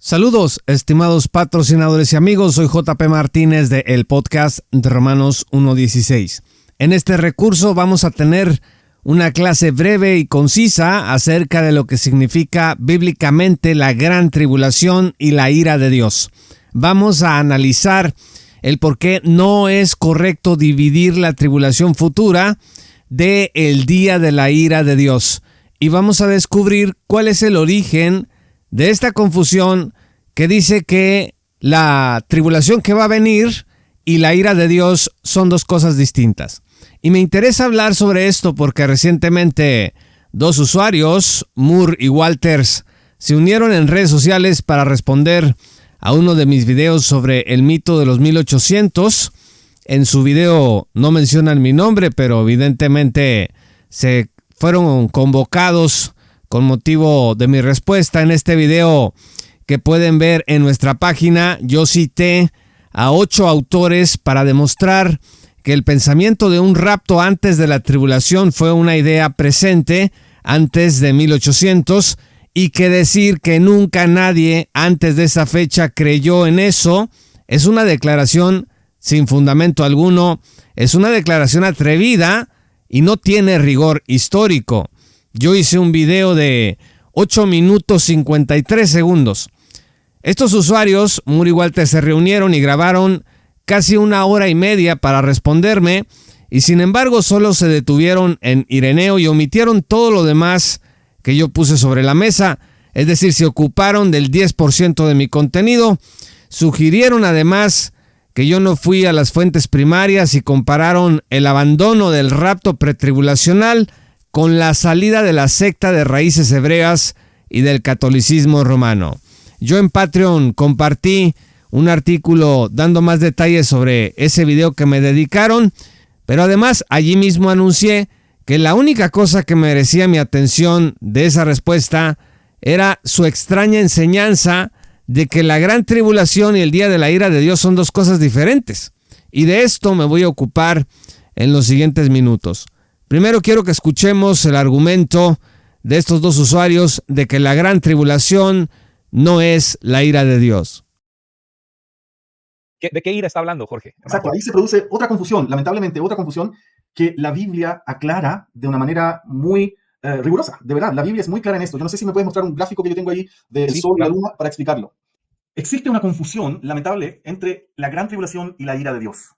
Saludos, estimados patrocinadores y amigos, soy JP Martínez de el podcast de Romanos 1:16. En este recurso vamos a tener una clase breve y concisa acerca de lo que significa bíblicamente la gran tribulación y la ira de Dios. Vamos a analizar el por qué no es correcto dividir la tribulación futura de el día de la ira de Dios. Y vamos a descubrir cuál es el origen de esta confusión que dice que la tribulación que va a venir y la ira de Dios son dos cosas distintas. Y me interesa hablar sobre esto porque recientemente dos usuarios, Moore y Walters, se unieron en redes sociales para responder a uno de mis videos sobre el mito de los 1800. En su video no mencionan mi nombre, pero evidentemente se fueron convocados con motivo de mi respuesta. En este video que pueden ver en nuestra página, yo cité a 8 autores para demostrar que el pensamiento de un rapto antes de la tribulación fue una idea presente antes de 1800 y que decir que nunca nadie antes de esa fecha creyó en eso es una declaración sin fundamento alguno, es una declaración atrevida y no tiene rigor histórico. Yo hice un video de 8 minutos 53 segundos. Estos usuarios, Moore y Walter, se reunieron y grabaron casi 1 hora y media para responderme, y sin embargo solo se detuvieron en Ireneo y omitieron todo lo demás que yo puse sobre la mesa, es decir, se ocuparon del 10% de mi contenido. Sugirieron además que yo no fui a las fuentes primarias y compararon el abandono del rapto pretribulacional con la salida de la secta de raíces hebreas y del catolicismo romano. Yo en Patreon compartí un artículo dando más detalles sobre ese video que me dedicaron, pero además allí mismo anuncié que la única cosa que merecía mi atención de esa respuesta era su extraña enseñanza de que la gran tribulación y el día de la ira de Dios son dos cosas diferentes. Y de esto me voy a ocupar en los siguientes minutos. Primero quiero que escuchemos el argumento de estos dos usuarios de que la gran tribulación no es la ira de Dios. ¿De qué ira está hablando, Jorge? Exacto, ahí se produce otra confusión, lamentablemente otra confusión que la Biblia aclara de una manera muy rigurosa. De verdad, la Biblia es muy clara en esto. Yo no sé si me puedes mostrar un gráfico que yo tengo ahí del sol y la luna para explicarlo. Existe una confusión lamentable entre la gran tribulación y la ira de Dios.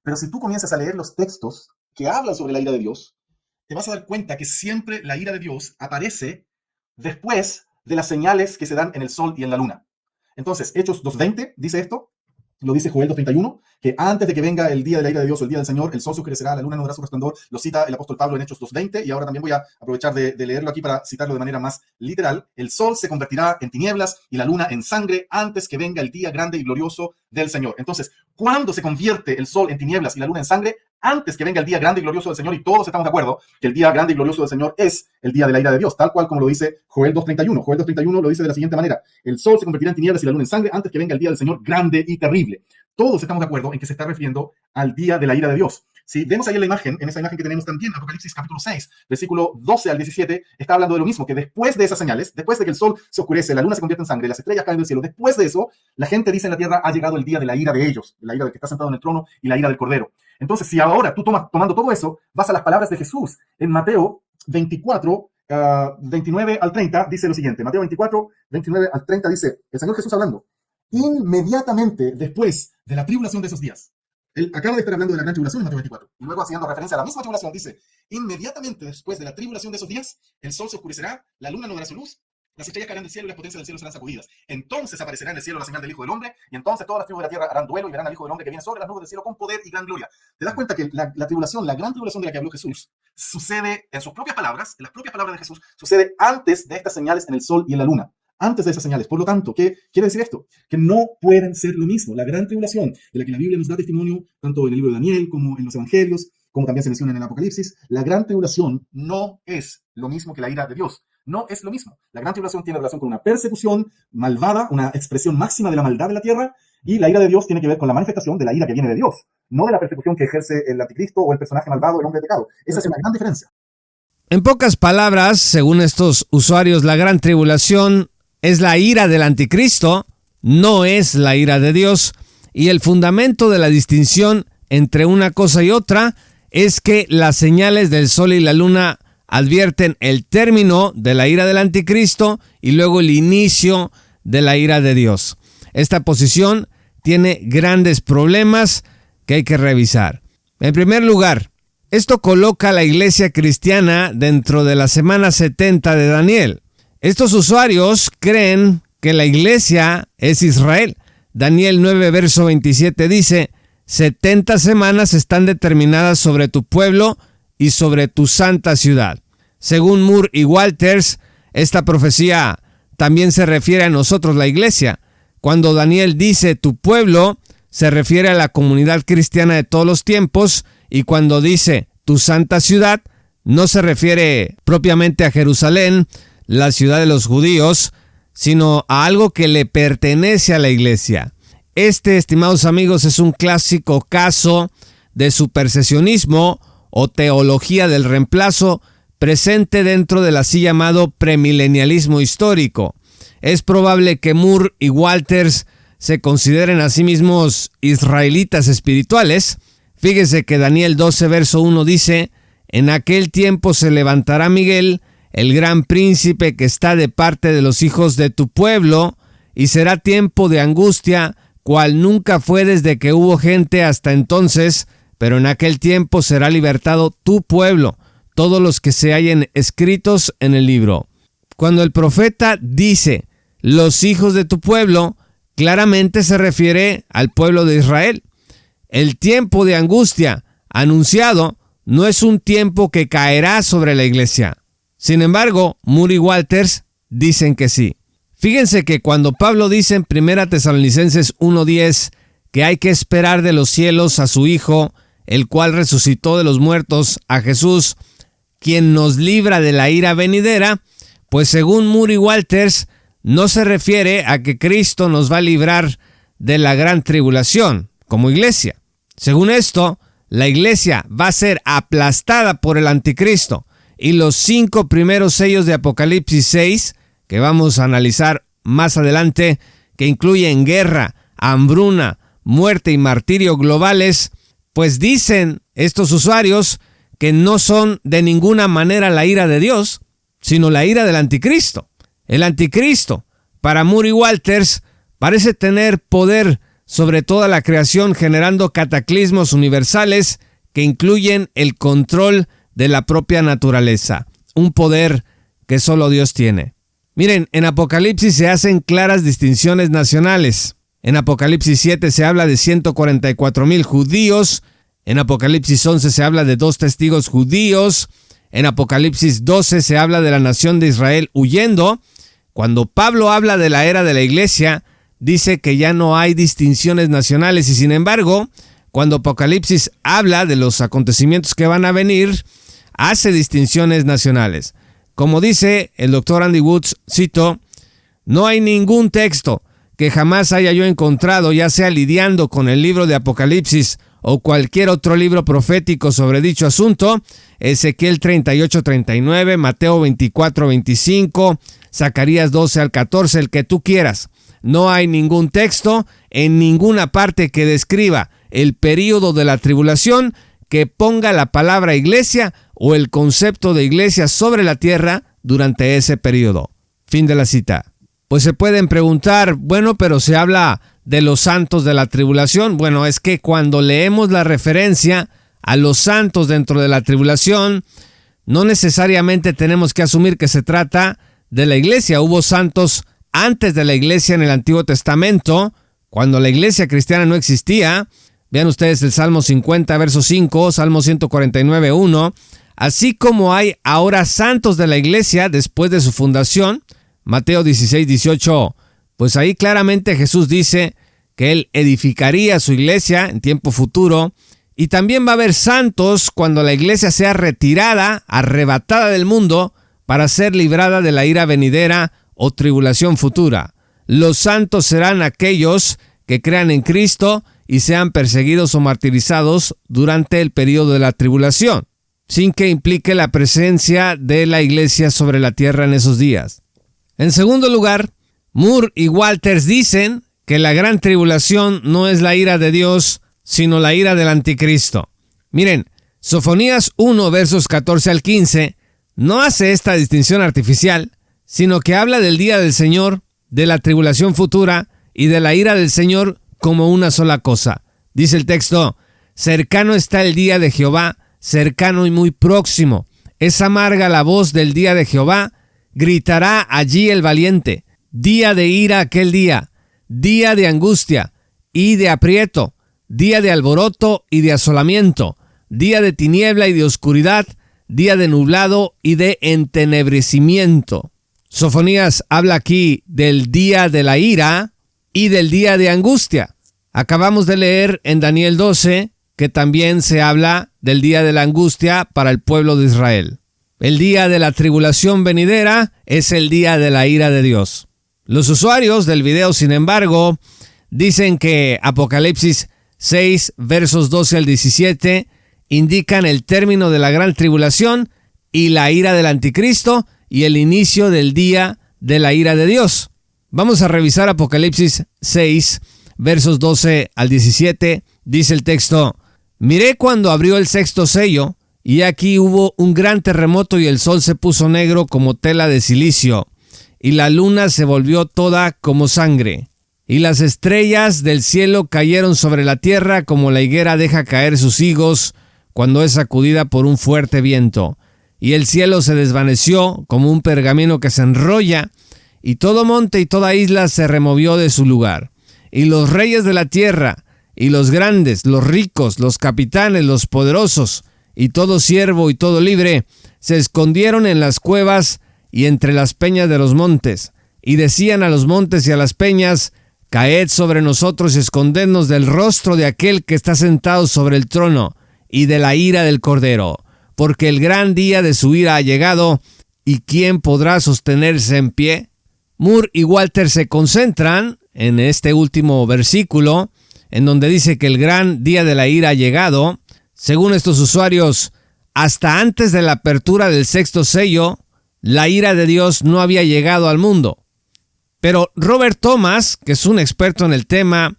Pero si tú comienzas a leer los textos que hablan sobre la ira de Dios, te vas a dar cuenta que siempre la ira de Dios aparece después de las señales que se dan en el sol y en la luna. Entonces, Hechos 2:20 dice esto, lo dice Joel 2:31, que antes de que venga el día de la ira de Dios o el día del Señor, el sol se oscurecerá, la luna no dará su resplandor. Lo cita el apóstol Pablo en Hechos 2:20, y ahora también voy a aprovechar de leerlo aquí para citarlo de manera más literal. El sol se convertirá en tinieblas y la luna en sangre antes que venga el día grande y glorioso del Señor. Entonces, ¿cuándo se convierte el sol en tinieblas y la luna en sangre? Antes que venga el día grande y glorioso del Señor, y todos estamos de acuerdo que el día grande y glorioso del Señor es el día de la ira de Dios, tal cual como lo dice Joel 2:31. Joel 2:31 lo dice de la siguiente manera: el sol se convertirá en tinieblas y la luna en sangre antes que venga el día del Señor grande y terrible. Todos estamos de acuerdo en que se está refiriendo al día de la ira de Dios. Si vemos ahí en la imagen, en esa imagen que tenemos también, Apocalipsis capítulo 6, versículo 12 al 17, está hablando de lo mismo, que después de esas señales, después de que el sol se oscurece, la luna se convierte en sangre, las estrellas caen del cielo, después de eso, la gente dice en la tierra, ha llegado el día de la ira de ellos, la ira del que está sentado en el trono y la ira del Cordero. Entonces, si ahora tú tomando todo eso, vas a las palabras de Jesús en Mateo 24, 29 al 30, dice lo siguiente. Mateo 24, 29 al 30 dice, el Señor Jesús hablando, inmediatamente después de la tribulación de esos días. Él acaba de estar hablando de la gran tribulación en Mateo 24, y luego haciendo referencia a la misma tribulación, dice, inmediatamente después de la tribulación de esos días, el sol se oscurecerá, la luna no dará su luz, las estrellas caerán del cielo y las potencias del cielo serán sacudidas. Entonces aparecerá en el cielo la señal del Hijo del Hombre, y entonces todas las tribus de la tierra harán duelo y verán al Hijo del Hombre que viene sobre las nubes del cielo con poder y gran gloria. ¿Te das cuenta que la tribulación, la gran tribulación de la que habló Jesús, sucede en sus propias palabras, en las propias palabras de Jesús, sucede antes de estas señales en el sol y en la luna? Antes de esas señales. Por lo tanto, ¿qué quiere decir esto? Que no pueden ser lo mismo. La gran tribulación de la que la Biblia nos da testimonio, tanto en el libro de Daniel como en los evangelios, como también se menciona en el Apocalipsis, la gran tribulación no es lo mismo que la ira de Dios. No es lo mismo. La gran tribulación tiene relación con una persecución malvada, una expresión máxima de la maldad de la tierra, y la ira de Dios tiene que ver con la manifestación de la ira que viene de Dios, no de la persecución que ejerce el anticristo o el personaje malvado, el hombre de pecado. Esa es una gran diferencia. En pocas palabras, según estos usuarios, la gran tribulación es la ira del anticristo, no es la ira de Dios, y el fundamento de la distinción entre una cosa y otra es que las señales del sol y la luna advierten el término de la ira del anticristo y luego el inicio de la ira de Dios. Esta posición tiene grandes problemas que hay que revisar. En primer lugar, esto coloca a la iglesia cristiana dentro de la semana 70 de Daniel. Estos usuarios creen que la iglesia es Israel. Daniel 9, verso 27 dice: 70 semanas están determinadas sobre tu pueblo y sobre tu santa ciudad. Según Moore y Walters, esta profecía también se refiere a nosotros, la iglesia. Cuando Daniel dice tu pueblo, se refiere a la comunidad cristiana de todos los tiempos, y cuando dice tu santa ciudad, no se refiere propiamente a Jerusalén, la ciudad de los judíos, sino a algo que le pertenece a la iglesia. Este, estimados amigos, es un clásico caso de supersesionismo o teología del reemplazo presente dentro del así llamado premilenialismo histórico. Es probable que Moore y Walters se consideren a sí mismos israelitas espirituales. Fíjese que Daniel 12, verso 1 dice: en aquel tiempo se levantará Miguel, el gran príncipe que está de parte de los hijos de tu pueblo, y será tiempo de angustia, cual nunca fue desde que hubo gente hasta entonces, pero en aquel tiempo será libertado tu pueblo, todos los que se hallen escritos en el libro. Cuando el profeta dice los hijos de tu pueblo, claramente se refiere al pueblo de Israel. El tiempo de angustia anunciado no es un tiempo que caerá sobre la iglesia. Sin embargo, Moore y Walters dicen que sí. Fíjense que cuando Pablo dice en 1 Tesalonicenses 1:10 que hay que esperar de los cielos a su Hijo, el cual resucitó de los muertos, a Jesús, quien nos libra de la ira venidera, pues según Moore y Walters, no se refiere a que Cristo nos va a librar de la gran tribulación como iglesia. Según esto, la iglesia va a ser aplastada por el anticristo, y los 5 primeros sellos de Apocalipsis 6, que vamos a analizar más adelante, que incluyen guerra, hambruna, muerte y martirio globales, pues dicen estos usuarios que no son de ninguna manera la ira de Dios, sino la ira del anticristo. El anticristo, para Moore y Walters, parece tener poder sobre toda la creación, generando cataclismos universales que incluyen el control de la propia naturaleza, un poder que solo Dios tiene. Miren, en Apocalipsis se hacen claras distinciones nacionales. En Apocalipsis 7 se habla de 144,000 judíos. En Apocalipsis 11 se habla de 2 testigos judíos. En Apocalipsis 12 se habla de la nación de Israel huyendo. Cuando Pablo habla de la era de la iglesia, dice que ya no hay distinciones nacionales, y sin embargo, cuando Apocalipsis habla de los acontecimientos que van a venir, hace distinciones nacionales. Como dice el doctor Andy Woods, cito: no hay ningún texto que jamás haya yo encontrado, ya sea lidiando con el libro de Apocalipsis o cualquier otro libro profético sobre dicho asunto, Ezequiel 38:39, Mateo 24:25, Zacarías 12 al 14, el que tú quieras. No hay ningún texto en ninguna parte que describa el período de la tribulación que ponga la palabra iglesia o el concepto de iglesia sobre la tierra durante ese periodo. Fin de la cita. Pues se pueden preguntar, bueno, pero se habla de los santos de la tribulación. Bueno, es que cuando leemos la referencia a los santos dentro de la tribulación, no necesariamente tenemos que asumir que se trata de la iglesia. Hubo santos antes de la iglesia en el Antiguo Testamento, cuando la iglesia cristiana no existía. Vean ustedes el Salmo 50, verso 5, Salmo 149, 1. Así como hay ahora santos de la iglesia después de su fundación, Mateo 16, 18, pues ahí claramente Jesús dice que Él edificaría su iglesia en tiempo futuro, y también va a haber santos cuando la iglesia sea retirada, arrebatada del mundo, para ser librada de la ira venidera o tribulación futura. Los santos serán aquellos que crean en Cristo y sean perseguidos o martirizados durante el periodo de la tribulación, sin que implique la presencia de la iglesia sobre la tierra en esos días. En segundo lugar, Moore y Walters dicen que la gran tribulación no es la ira de Dios, sino la ira del anticristo. Miren, Sofonías 1, versos 14 al 15, no hace esta distinción artificial, sino que habla del día del Señor, de la tribulación futura y de la ira del Señor como una sola cosa. Dice el texto: cercano está el día de Jehová, cercano y muy próximo. Es amarga la voz del día de Jehová, gritará allí el valiente. Día de ira aquel día, día de angustia y de aprieto, día de alboroto y de asolamiento, día de tiniebla y de oscuridad, día de nublado y de entenebrecimiento. Sofonías habla aquí del día de la ira y del día de angustia. Acabamos de leer en Daniel 12 que también se habla del día de la angustia para el pueblo de Israel. El día de la tribulación venidera es el día de la ira de Dios. Los usuarios del video, sin embargo, dicen que Apocalipsis 6, versos 12 al 17, indican el término de la gran tribulación y la ira del anticristo y el inicio del día de la ira de Dios. Vamos a revisar Apocalipsis 6, versos 12 al 17. Dice el texto: miré cuando abrió el sexto sello, y aquí hubo un gran terremoto y el sol se puso negro como tela de silicio, y la luna se volvió toda como sangre, y las estrellas del cielo cayeron sobre la tierra como la higuera deja caer sus higos cuando es sacudida por un fuerte viento. Y el cielo se desvaneció como un pergamino que se enrolla, y todo monte y toda isla se removió de su lugar. Y los reyes de la tierra, y los grandes, los ricos, los capitanes, los poderosos, y todo siervo y todo libre, se escondieron en las cuevas y entre las peñas de los montes, y decían a los montes y a las peñas: caed sobre nosotros y escondednos del rostro de aquel que está sentado sobre el trono, y de la ira del Cordero, porque el gran día de su ira ha llegado, ¿y quién podrá sostenerse en pie? Moore y Walter se concentran en este último versículo, en donde dice que el gran día de la ira ha llegado. Según estos usuarios, hasta antes de la apertura del sexto sello, la ira de Dios no había llegado al mundo. Pero Robert Thomas, que es un experto en el tema,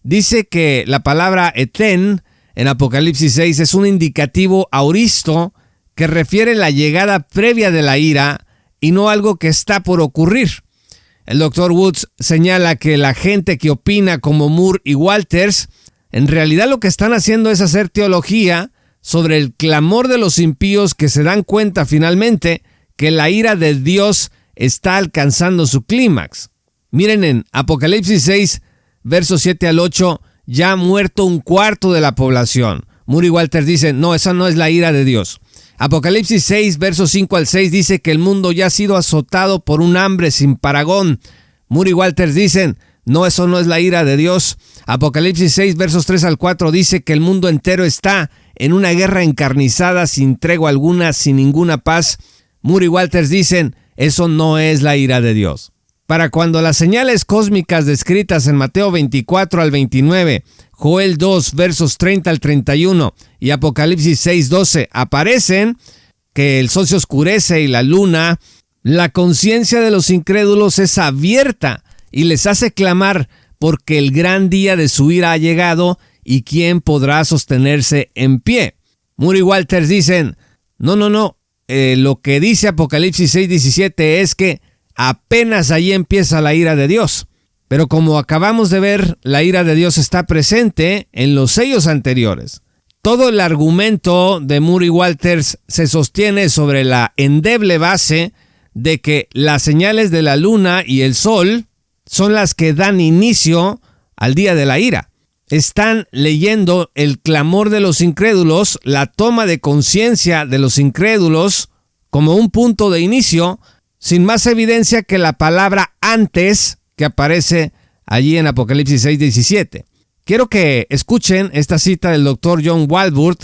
dice que la palabra etén en Apocalipsis 6 es un indicativo auristo que refiere la llegada previa de la ira y no algo que está por ocurrir. El Dr. Woods señala que la gente que opina como Moore y Walters, en realidad lo que están haciendo es hacer teología sobre el clamor de los impíos que se dan cuenta finalmente que la ira de Dios está alcanzando su clímax. Miren en Apocalipsis 6, versos 7 al 8, ya ha muerto un cuarto de la población. Moore y Walters dicen: no, esa no es la ira de Dios. Apocalipsis 6, versos 5 al 6 dice que el mundo ya ha sido azotado por un hambre sin parangón. Moore y Walters dicen: no, eso no es la ira de Dios. Apocalipsis 6, versos 3 al 4 dice que el mundo entero está en una guerra encarnizada, sin tregua alguna, sin ninguna paz. Moore y Walters dicen: eso no es la ira de Dios. Para cuando las señales cósmicas descritas en Mateo 24 al 29, Joel 2, versos 30 al 31 y Apocalipsis 6, 12 aparecen, que el sol se oscurece y la luna, la conciencia de los incrédulos es abierta y les hace clamar porque el gran día de su ira ha llegado y quién podrá sostenerse en pie. Moore y Walters dicen: no, lo que dice Apocalipsis 6, 17 es que apenas ahí empieza la ira de Dios. Pero como acabamos de ver, la ira de Dios está presente en los sellos anteriores. Todo el argumento de Moore y Walters se sostiene sobre la endeble base de que las señales de la luna y el sol son las que dan inicio al día de la ira. Están leyendo el clamor de los incrédulos, la toma de conciencia de los incrédulos como un punto de inicio, sin más evidencia que la palabra antes que aparece allí en Apocalipsis 6, 17. Quiero que escuchen esta cita del Dr. John Walvoord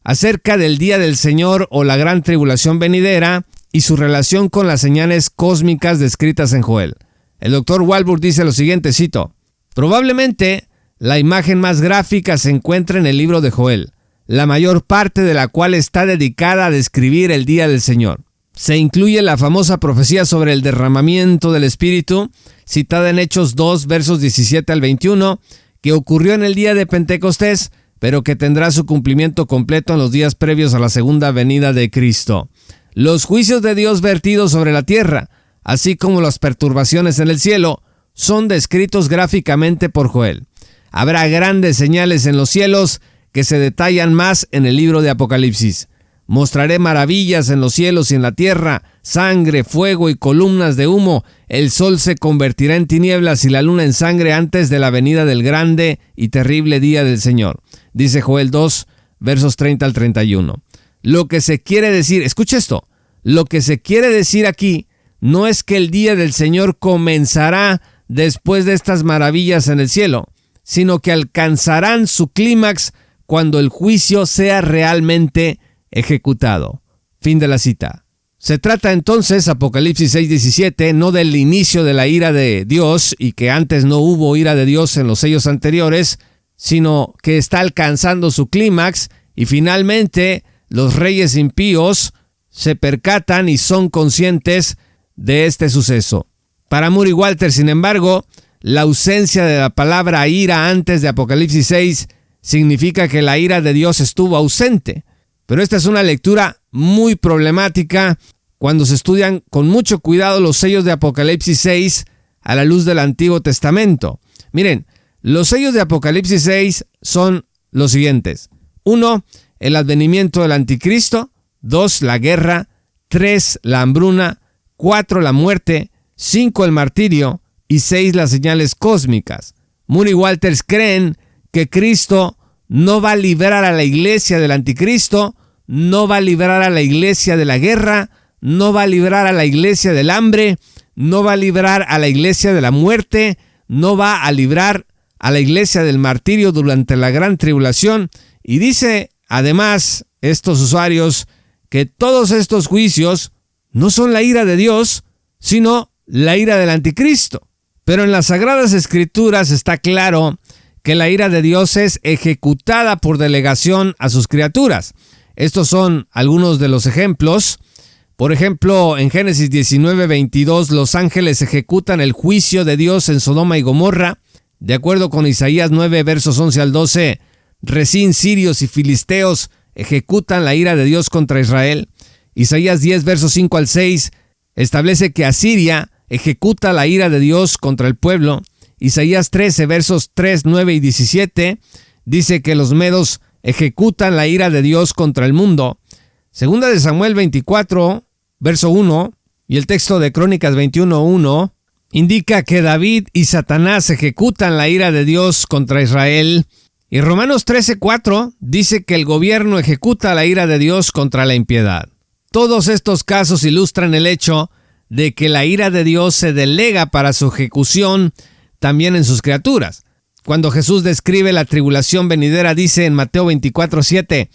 acerca del día del Señor o la gran tribulación venidera y su relación con las señales cósmicas descritas en Joel. El Dr. Walvoord dice lo siguiente, cito: probablemente la imagen más gráfica se encuentra en el libro de Joel, la mayor parte de la cual está dedicada a describir el día del Señor. se incluye la famosa profecía sobre el derramamiento del Espíritu, citada en Hechos 2, versos 17 al 21, que ocurrió en el día de Pentecostés, pero que tendrá su cumplimiento completo en los días previos a la segunda venida de Cristo. Los juicios de Dios vertidos sobre la tierra, así como las perturbaciones en el cielo, son descritos gráficamente por Joel. Habrá grandes señales en los cielos que se detallan más en el libro de Apocalipsis. Mostraré maravillas en los cielos y en la tierra, sangre, fuego y columnas de humo. El sol se convertirá en tinieblas y la luna en sangre antes de la venida del grande y terrible día del Señor. Dice Joel 2, versos 30 al 31. Lo que se quiere decir, escucha esto, lo que se quiere decir aquí no es que el día del Señor comenzará después de estas maravillas en el cielo, sino que alcanzarán su clímax cuando el juicio sea realmente ejecutado. Fin de la cita. Se trata entonces, Apocalipsis 6:17, no del inicio de la ira de Dios y que antes no hubo ira de Dios en los sellos anteriores, sino que está alcanzando su clímax y finalmente los reyes impíos se percatan y son conscientes de este suceso. Para Murray Walters, sin embargo, la ausencia de la palabra ira antes de Apocalipsis 6 significa que la ira de Dios estuvo ausente. Pero esta es una lectura muy problemática cuando se estudian con mucho cuidado los sellos de Apocalipsis 6 a la luz del Antiguo Testamento. Miren, los sellos de Apocalipsis 6 son los siguientes. 1. El advenimiento del anticristo. 2. La guerra. 3. La hambruna. 4. La muerte. 5. El martirio. Y 6. Las señales cósmicas. Murray Walters creen que Cristo no va a librar a la iglesia del anticristo, no va a librar a la iglesia de la guerra, no va a librar a la iglesia del hambre, no va a librar a la iglesia de la muerte, no va a librar a la iglesia del martirio durante la gran tribulación. Y dice, además, estos usuarios, que todos estos juicios no son la ira de Dios, sino la ira del anticristo. Pero en las Sagradas Escrituras está claro que la ira de Dios es ejecutada por delegación a sus criaturas. Estos son algunos de los ejemplos. Por ejemplo, en Génesis 19:22, los ángeles ejecutan el juicio de Dios en Sodoma y Gomorra. De acuerdo con Isaías 9, versos 11 al 12, Resín, sirios y filisteos ejecutan la ira de Dios contra Israel. Isaías 10, versos 5 al 6, establece que Asiria ejecuta la ira de Dios contra el pueblo. Isaías 13, versos 3, 9 y 17, dice que los medos ejecutan la ira de Dios contra el mundo. Segunda de Samuel 24, verso 1, y el texto de Crónicas 21:1, indica que David y Satanás ejecutan la ira de Dios contra Israel. Y Romanos 13:4 dice que el gobierno ejecuta la ira de Dios contra la impiedad. Todos estos casos ilustran el hecho de que la ira de Dios se delega para su ejecución también en sus criaturas. Cuando Jesús describe la tribulación venidera, dice en Mateo 24:7,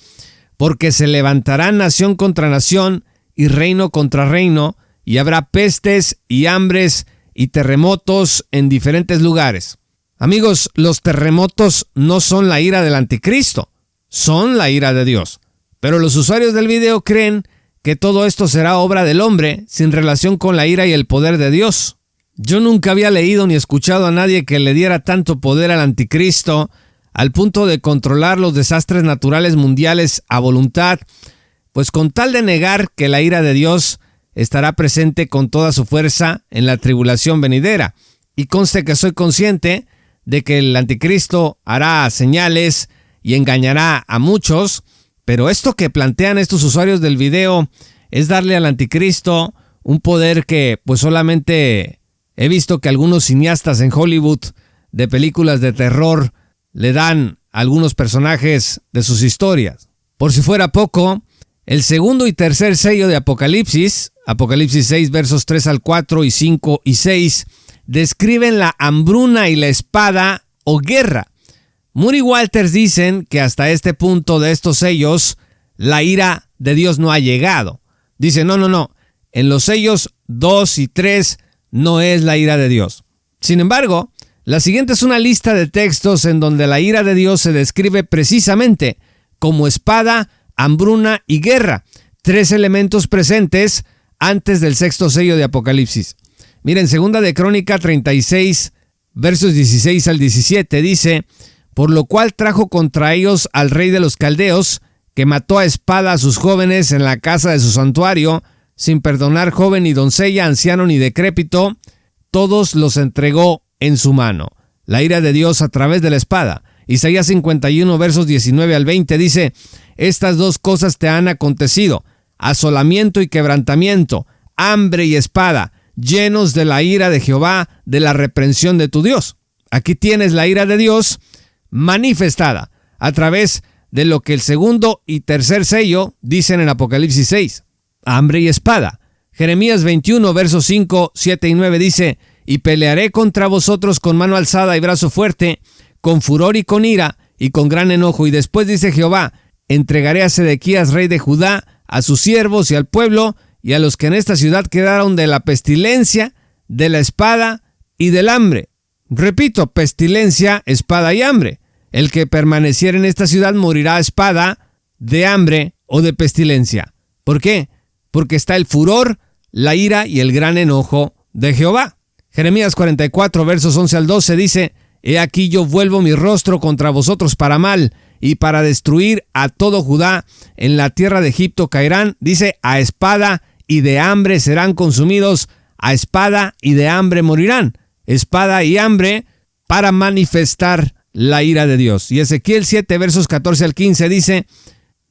porque se levantará nación contra nación y reino contra reino, y habrá pestes y hambres y terremotos en diferentes lugares. Amigos, los terremotos no son la ira del anticristo, son la ira de Dios. Pero los usuarios del video creen que todo esto será obra del hombre sin relación con la ira y el poder de Dios. Yo nunca había leído ni escuchado a nadie que le diera tanto poder al anticristo al punto de controlar los desastres naturales mundiales a voluntad, pues con tal de negar que la ira de Dios estará presente con toda su fuerza en la tribulación venidera. Y conste que soy consciente de que el anticristo hará señales y engañará a muchos, pero esto que plantean estos usuarios del video es darle al anticristo un poder que pues solamente he visto que algunos cineastas en Hollywood de películas de terror le dan a algunos personajes de sus historias. Por si fuera poco, el segundo y tercer sello de Apocalipsis, Apocalipsis 6 versos 3 al 4 y 5 y 6, describen la hambruna y la espada o guerra. Murray Walters dicen que hasta este punto de estos sellos, la ira de Dios no ha llegado. Dice, no, en los sellos 2 y 3 no es la ira de Dios. Sin embargo, la siguiente es una lista de textos en donde la ira de Dios se describe precisamente como espada, hambruna y guerra, 3 elementos presentes antes del sexto sello de Apocalipsis. Miren, segunda de Crónica 36, versos 16 al 17, dice: por lo cual trajo contra ellos al rey de los caldeos, que mató a espada a sus jóvenes en la casa de su santuario, sin perdonar joven ni doncella, anciano ni decrépito, todos los entregó en su mano. La ira de Dios a través de la espada. Isaías 51, versos 19 al 20 dice: estas dos cosas te han acontecido, asolamiento y quebrantamiento, hambre y espada, llenos de la ira de Jehová, de la reprensión de tu Dios. Aquí tienes la ira de Dios manifestada a través de lo que el segundo y tercer sello dicen en Apocalipsis 6, hambre y espada. Jeremías 21, versos 5, 7 y 9 dice: y pelearé contra vosotros con mano alzada y brazo fuerte, con furor y con ira y con gran enojo. Y después dice Jehová: entregaré a Sedequías, rey de Judá, a sus siervos y al pueblo, y a los que en esta ciudad quedaron, de la pestilencia, de la espada y del hambre. Repito, pestilencia, espada y hambre. El que permaneciera en esta ciudad morirá a espada, de hambre o de pestilencia. ¿Por qué? Porque está el furor, la ira y el gran enojo de Jehová. Jeremías 44, versos 11 al 12 dice: he aquí yo vuelvo mi rostro contra vosotros para mal, y para destruir a todo Judá. En la tierra de Egipto caerán, dice, a espada y de hambre serán consumidos, a espada y de hambre morirán. Espada y hambre para manifestar la ira de Dios. Y Ezequiel 7, versos 14 al 15 dice: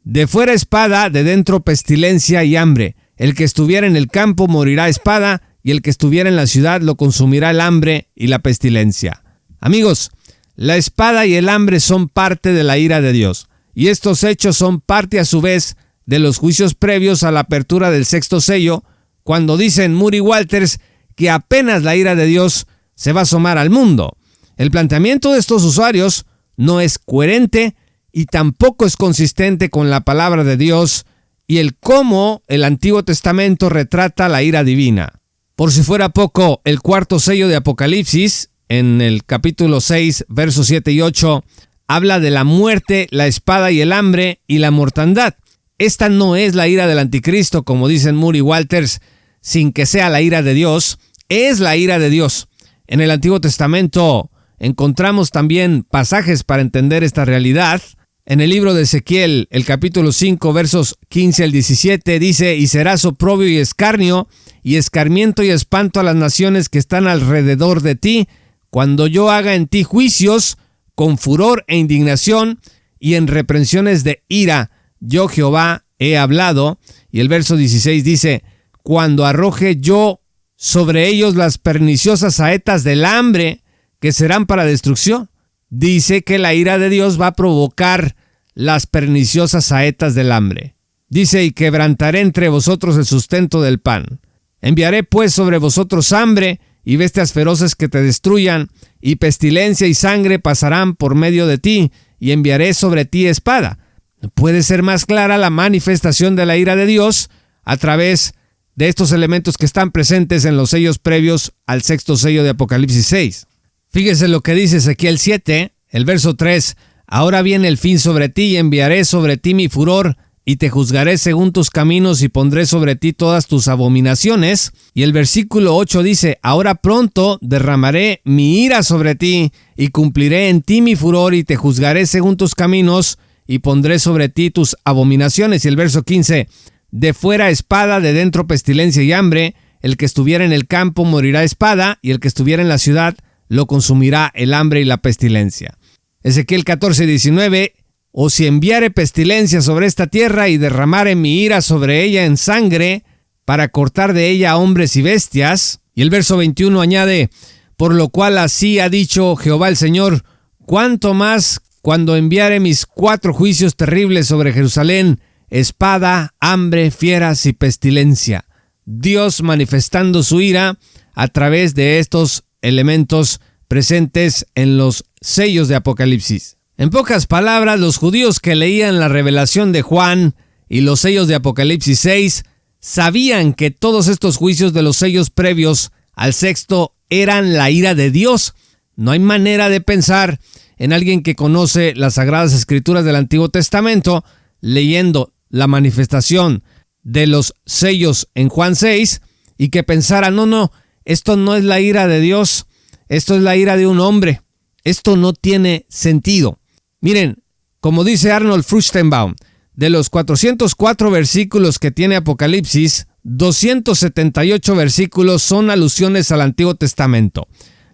de fuera espada, de dentro pestilencia y hambre. El que estuviera en el campo morirá a espada, y el que estuviera en la ciudad lo consumirá el hambre y la pestilencia. Amigos, la espada y el hambre son parte de la ira de Dios, y estos hechos son parte a su vez de los juicios previos a la apertura del sexto sello, cuando dicen Murray Walters que apenas la ira de Dios se va a asomar al mundo. El planteamiento de estos usuarios no es coherente y tampoco es consistente con la palabra de Dios y el cómo el Antiguo Testamento retrata la ira divina. Por si fuera poco, el cuarto sello de Apocalipsis, en el capítulo 6, versos 7 y 8, habla de la muerte, la espada y el hambre y la mortandad. Esta no es la ira del anticristo, como dicen Murray Walters, sin que sea la ira de Dios, es la ira de Dios. En el Antiguo Testamento encontramos también pasajes para entender esta realidad. En el libro de Ezequiel, el capítulo 5, versos 15 al 17, dice: y serás oprobio y escarnio, y escarmiento y espanto a las naciones que están alrededor de ti, cuando yo haga en ti juicios con furor e indignación, y en reprensiones de ira, yo Jehová he hablado. Y el verso 16 dice: cuando arroje yo sobre ellos las perniciosas saetas del hambre, que serán para destrucción. Dice que la ira de Dios va a provocar las perniciosas saetas del hambre. Dice: y quebrantaré entre vosotros el sustento del pan. Enviaré pues sobre vosotros hambre y bestias feroces que te destruyan, y pestilencia y sangre pasarán por medio de ti, y enviaré sobre ti espada. No puede ser más clara la manifestación de la ira de Dios a través de estos elementos que están presentes en los sellos previos al sexto sello de Apocalipsis 6. Fíjese lo que dice Ezequiel 7, el verso 3: ahora viene el fin sobre ti, y enviaré sobre ti mi furor, y te juzgaré según tus caminos, y pondré sobre ti todas tus abominaciones. Y el versículo 8 dice: ahora pronto derramaré mi ira sobre ti, y cumpliré en ti mi furor, y te juzgaré según tus caminos, y pondré sobre ti tus abominaciones. Y el verso 15: de fuera espada, de dentro pestilencia y hambre. El que estuviera en el campo morirá a espada, y el que estuviera en la ciudad lo consumirá el hambre y la pestilencia. Ezequiel 14, 19: o si enviare pestilencia sobre esta tierra, y derramare mi ira sobre ella en sangre, para cortar de ella a hombres y bestias. Y el verso 21 añade: por lo cual así ha dicho Jehová el Señor, cuanto más cuando enviare mis 4 juicios terribles sobre Jerusalén, espada, hambre, fieras y pestilencia. Dios manifestando su ira a través de estos elementos presentes en los sellos de Apocalipsis. En pocas palabras, los judíos que leían la revelación de Juan y los sellos de Apocalipsis 6 sabían que todos estos juicios de los sellos previos al sexto eran la ira de Dios. No hay manera de pensar en alguien que conoce las Sagradas Escrituras del Antiguo Testamento leyendo la manifestación de los sellos en Juan 6 y que pensara, no, esto no es la ira de Dios, esto es la ira de un hombre. Esto no tiene sentido. Miren, como dice Arnold Fruchtenbaum, de los 404 versículos que tiene Apocalipsis, 278 versículos son alusiones al Antiguo Testamento.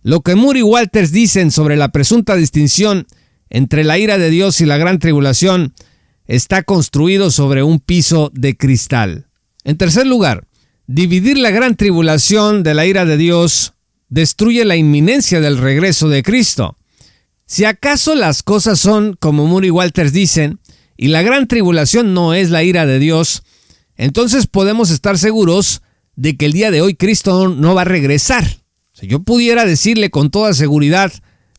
Lo que Moore y Walters dicen sobre la presunta distinción entre la ira de Dios y la gran tribulación está construido sobre un piso de cristal. En tercer lugar, dividir la gran tribulación de la ira de Dios destruye la inminencia del regreso de Cristo. Si acaso las cosas son como Moore y Walters dicen, y la gran tribulación no es la ira de Dios, entonces podemos estar seguros de que el día de hoy Cristo no va a regresar. Si yo pudiera decirle con toda seguridad,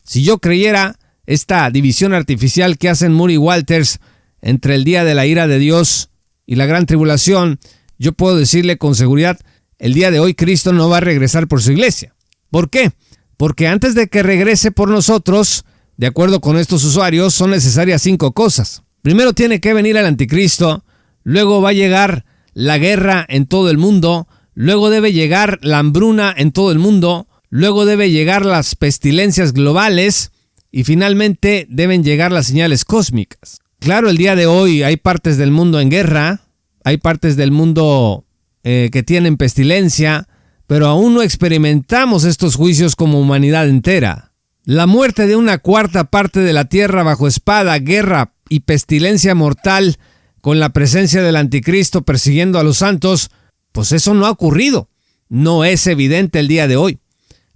si yo creyera esta división artificial que hacen Moore y Walters entre el día de la ira de Dios y la gran tribulación, yo puedo decirle con seguridad, el día de hoy Cristo no va a regresar por su iglesia. ¿Por qué? Porque antes de que regrese por nosotros, de acuerdo con estos usuarios, son necesarias 5 cosas. Primero tiene que venir el anticristo, luego va a llegar la guerra en todo el mundo, luego debe llegar la hambruna en todo el mundo, luego debe llegar las pestilencias globales y finalmente deben llegar las señales cósmicas. Claro, el día de hoy hay partes del mundo en guerra, hay partes del mundo que tienen pestilencia, pero aún no experimentamos estos juicios como humanidad entera. La muerte de una cuarta parte de la tierra bajo espada, guerra y pestilencia mortal con la presencia del anticristo persiguiendo a los santos, pues eso no ha ocurrido. No es evidente el día de hoy.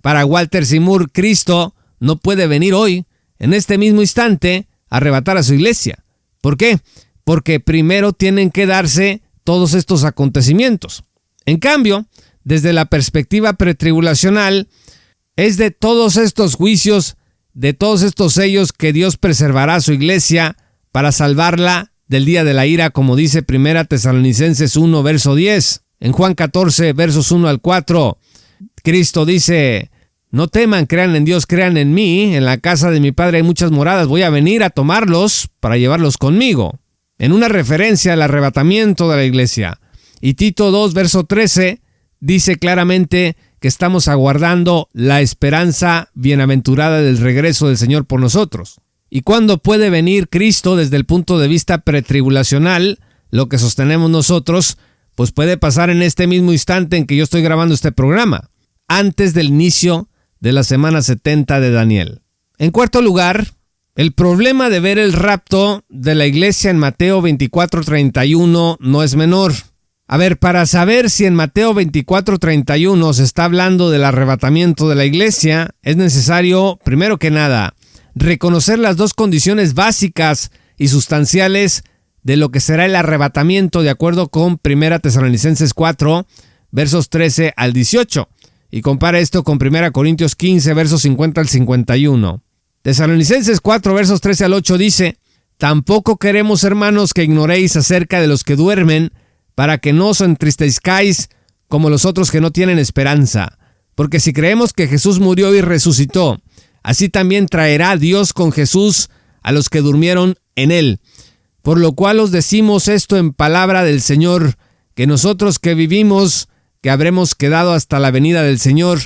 Para Walters y Moore, Cristo no puede venir hoy, en este mismo instante, a arrebatar a su iglesia. ¿Por qué? Porque primero tienen que darse todos estos acontecimientos. En cambio, desde la perspectiva pretribulacional, es de todos estos juicios, de todos estos sellos que Dios preservará a su iglesia para salvarla del día de la ira, como dice 1 Tesalonicenses 1, verso 10. En Juan 14, versos 1 al 4, Cristo dice, no teman, crean en Dios, crean en mí. En la casa de mi Padre hay muchas moradas, voy a venir a tomarlos para llevarlos conmigo. En una referencia al arrebatamiento de la iglesia. Y Tito 2, verso 13, dice claramente que estamos aguardando la esperanza bienaventurada del regreso del Señor por nosotros. ¿Y cuándo puede venir Cristo desde el punto de vista pretribulacional? Lo que sostenemos nosotros, pues puede pasar en este mismo instante en que yo estoy grabando este programa, antes del inicio de la semana 70 de Daniel. En cuarto lugar, el problema de ver el rapto de la iglesia en Mateo 24:31 no es menor. A ver, para saber si en Mateo 24:31 se está hablando del arrebatamiento de la iglesia, es necesario, primero que nada, reconocer las dos condiciones básicas y sustanciales de lo que será el arrebatamiento de acuerdo con 1 Tesalonicenses 4, versos 13 al 18. Y compara esto con 1 Corintios 15, versos 50 al 51. Tesalonicenses 4, versos 13 al 8 dice, tampoco queremos, hermanos, que ignoréis acerca de los que duermen, para que no os entristezcáis como los otros que no tienen esperanza. Porque si creemos que Jesús murió y resucitó, así también traerá Dios con Jesús a los que durmieron en él. Por lo cual os decimos esto en palabra del Señor, que nosotros que vivimos, que habremos quedado hasta la venida del Señor,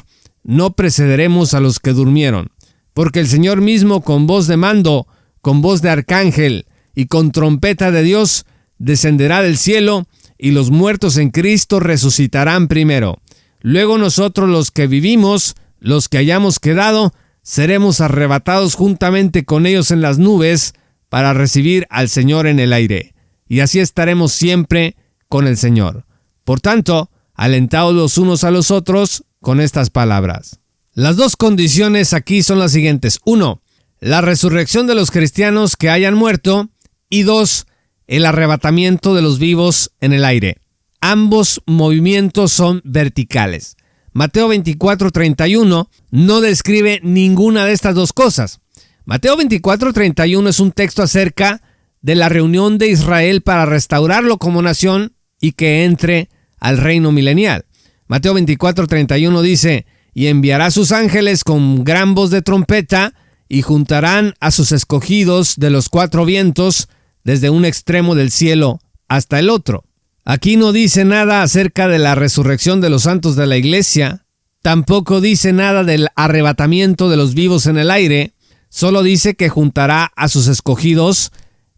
no precederemos a los que durmieron. Porque el Señor mismo con voz de mando, con voz de arcángel y con trompeta de Dios, descenderá del cielo, y los muertos en Cristo resucitarán primero. Luego nosotros los que vivimos, los que hayamos quedado, seremos arrebatados juntamente con ellos en las nubes para recibir al Señor en el aire. Y así estaremos siempre con el Señor. Por tanto, alentaos los unos a los otros con estas palabras. Las dos condiciones aquí son las siguientes. 1, la resurrección de los cristianos que hayan muerto. Y 2, el arrebatamiento de los vivos en el aire. Ambos movimientos son verticales. Mateo 24:31 no describe ninguna de estas dos cosas. Mateo 24:31 es un texto acerca de la reunión de Israel para restaurarlo como nación y que entre al reino milenial. Mateo 24:31 dice, y enviará sus ángeles con gran voz de trompeta y juntarán a sus escogidos de los 4 vientos desde un extremo del cielo hasta el otro. Aquí no dice nada acerca de la resurrección de los santos de la iglesia, tampoco dice nada del arrebatamiento de los vivos en el aire, solo dice que juntará a sus escogidos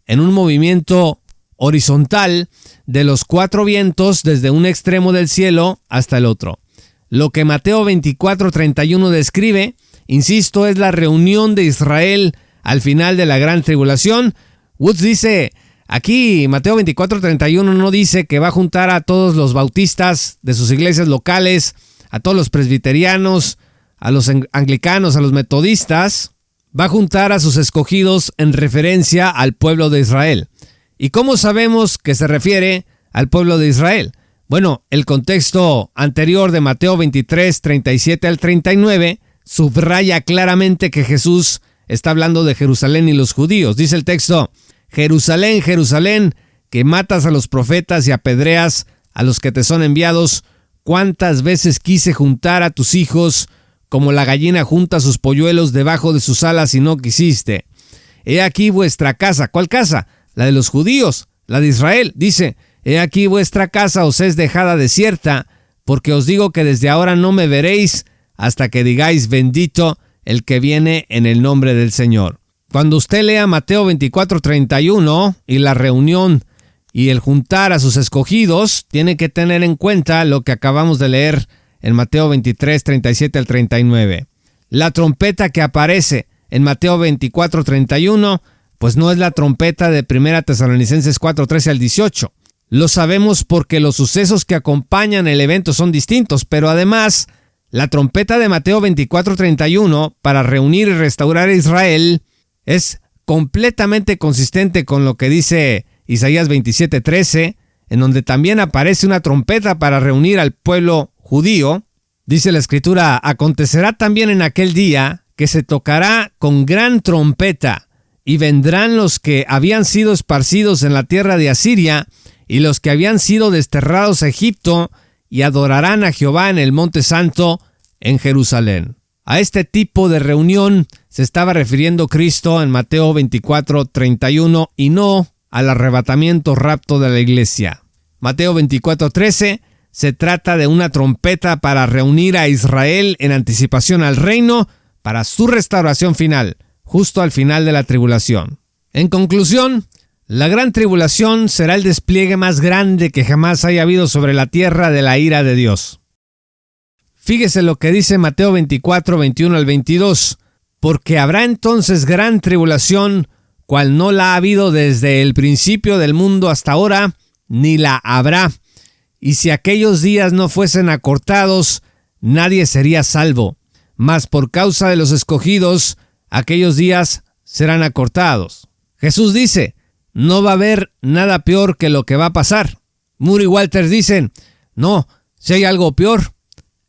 en un movimiento horizontal de los 4 vientos desde un extremo del cielo hasta el otro. Lo que Mateo 24:31 describe, insisto, es la reunión de Israel al final de la gran tribulación. Woods dice, aquí Mateo 24:31 no dice que va a juntar a todos los bautistas de sus iglesias locales, a todos los presbiterianos, a los anglicanos, a los metodistas. Va a juntar a sus escogidos en referencia al pueblo de Israel. ¿Y cómo sabemos que se refiere al pueblo de Israel? Bueno, el contexto anterior de Mateo 23:37 al 39 subraya claramente que Jesús está hablando de Jerusalén y los judíos. Dice el texto, Jerusalén, Jerusalén, que matas a los profetas y apedreas a los que te son enviados, ¿cuántas veces quise juntar a tus hijos como la gallina junta sus polluelos debajo de sus alas y no quisiste? He aquí vuestra casa. ¿Cuál casa? La de los judíos, la de Israel. Dice, he aquí vuestra casa os es dejada desierta, porque os digo que desde ahora no me veréis hasta que digáis bendito el que viene en el nombre del Señor. Cuando usted lea Mateo 24:31 y la reunión y el juntar a sus escogidos, tiene que tener en cuenta lo que acabamos de leer en Mateo 23:37 al 39. La trompeta que aparece en Mateo 24:31, pues no es la trompeta de 1 Tesalonicenses 4:13 al 18. Lo sabemos porque los sucesos que acompañan el evento son distintos, pero además, la trompeta de Mateo 24:31 para reunir y restaurar a Israel es completamente consistente con lo que dice Isaías 27:13, en donde también aparece una trompeta para reunir al pueblo judío. Dice la Escritura, acontecerá también en aquel día que se tocará con gran trompeta, y vendrán los que habían sido esparcidos en la tierra de Asiria, y los que habían sido desterrados a Egipto, y adorarán a Jehová en el monte santo en Jerusalén. A este tipo de reunión se estaba refiriendo Cristo en Mateo 24:31 y no al arrebatamiento rapto de la iglesia. Mateo 24:13 se trata de una trompeta para reunir a Israel en anticipación al reino para su restauración final, justo al final de la tribulación. En conclusión, la gran tribulación será el despliegue más grande que jamás haya habido sobre la tierra de la ira de Dios. Fíjese lo que dice Mateo 24:21 al 22. Porque habrá entonces gran tribulación, cual no la ha habido desde el principio del mundo hasta ahora, ni la habrá. Y si aquellos días no fuesen acortados, nadie sería salvo. Mas por causa de los escogidos, aquellos días serán acortados. Jesús dice, no va a haber nada peor que lo que va a pasar. Moore y Walters dicen, no, si hay algo peor,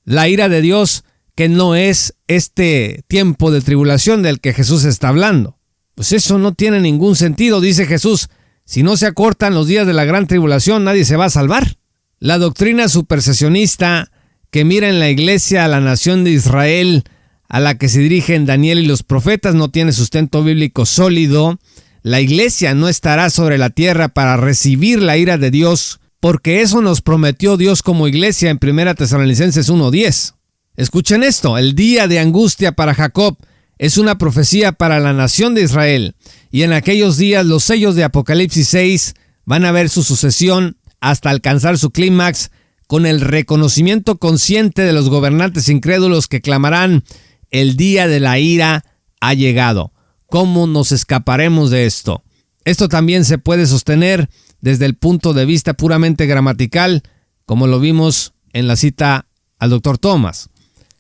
la ira de Dios, que no es este tiempo de tribulación del que Jesús está hablando. Pues eso no tiene ningún sentido, dice Jesús. Si no se acortan los días de la gran tribulación, nadie se va a salvar. La doctrina supersesionista que mira en la iglesia a la nación de Israel, a la que se dirigen Daniel y los profetas, no tiene sustento bíblico sólido. La iglesia no estará sobre la tierra para recibir la ira de Dios, porque eso nos prometió Dios como iglesia en 1 Tesalonicenses 1:10. Escuchen esto, el día de angustia para Jacob es una profecía para la nación de Israel, y en aquellos días los sellos de Apocalipsis 6 van a ver su sucesión hasta alcanzar su clímax con el reconocimiento consciente de los gobernantes incrédulos que clamarán, el día de la ira ha llegado. ¿Cómo nos escaparemos de esto? Esto también se puede sostener desde el punto de vista puramente gramatical, como lo vimos en la cita al Dr. Thomas.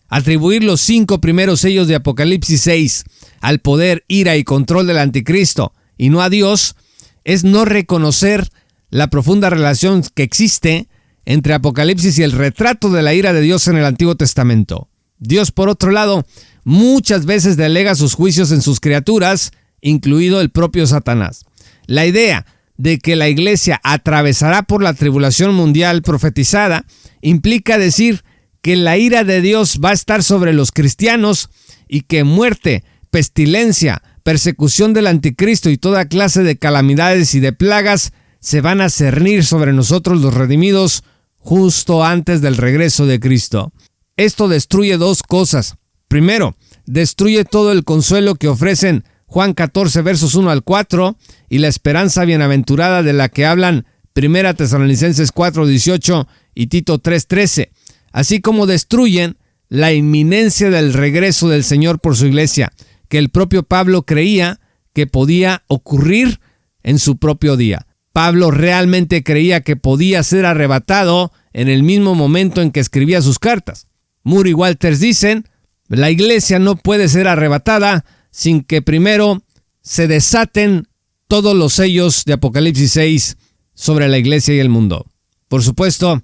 Atribuir los 5 primeros sellos de Apocalipsis 6 al poder, ira y control del anticristo y no a Dios es no reconocer la profunda relación que existe entre Apocalipsis y el retrato de la ira de Dios en el Antiguo Testamento. Dios, por otro lado, muchas veces delega sus juicios en sus criaturas, incluido el propio Satanás. La idea de que la iglesia atravesará por la tribulación mundial profetizada implica decir que la ira de Dios va a estar sobre los cristianos y que muerte, pestilencia, persecución del anticristo y toda clase de calamidades y de plagas se van a cernir sobre nosotros los redimidos justo antes del regreso de Cristo. Esto destruye dos cosas. Primero, destruye todo el consuelo que ofrecen Juan 14, versos 1 al 4, y la esperanza bienaventurada de la que hablan 1 Tesalonicenses 4, 18 y Tito 3, 13, así como destruyen la inminencia del regreso del Señor por su iglesia, que el propio Pablo creía que podía ocurrir en su propio día. Pablo realmente creía que podía ser arrebatado en el mismo momento en que escribía sus cartas. Moore y Walters dicen, la iglesia no puede ser arrebatada sin que primero se desaten todos los sellos de Apocalipsis 6 sobre la iglesia y el mundo. Por supuesto,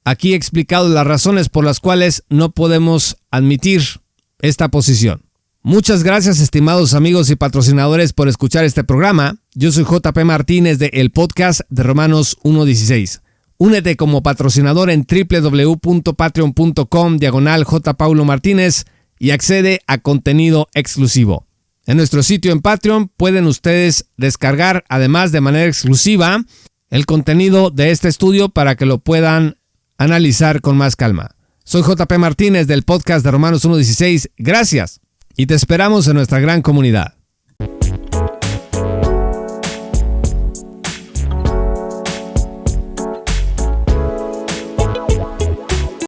aquí he explicado las razones por las cuales no podemos admitir esta posición. Muchas gracias, estimados amigos y patrocinadores, por escuchar este programa. Yo soy JP Martínez de el podcast de Romanos 1.16. Únete como patrocinador en www.patreon.com/jpaulomartinez y accede a contenido exclusivo. En nuestro sitio en Patreon pueden ustedes descargar, además de manera exclusiva, el contenido de este estudio para que lo puedan analizar con más calma. Soy JP Martínez del podcast de Romanos 1.16. Gracias y te esperamos en nuestra gran comunidad.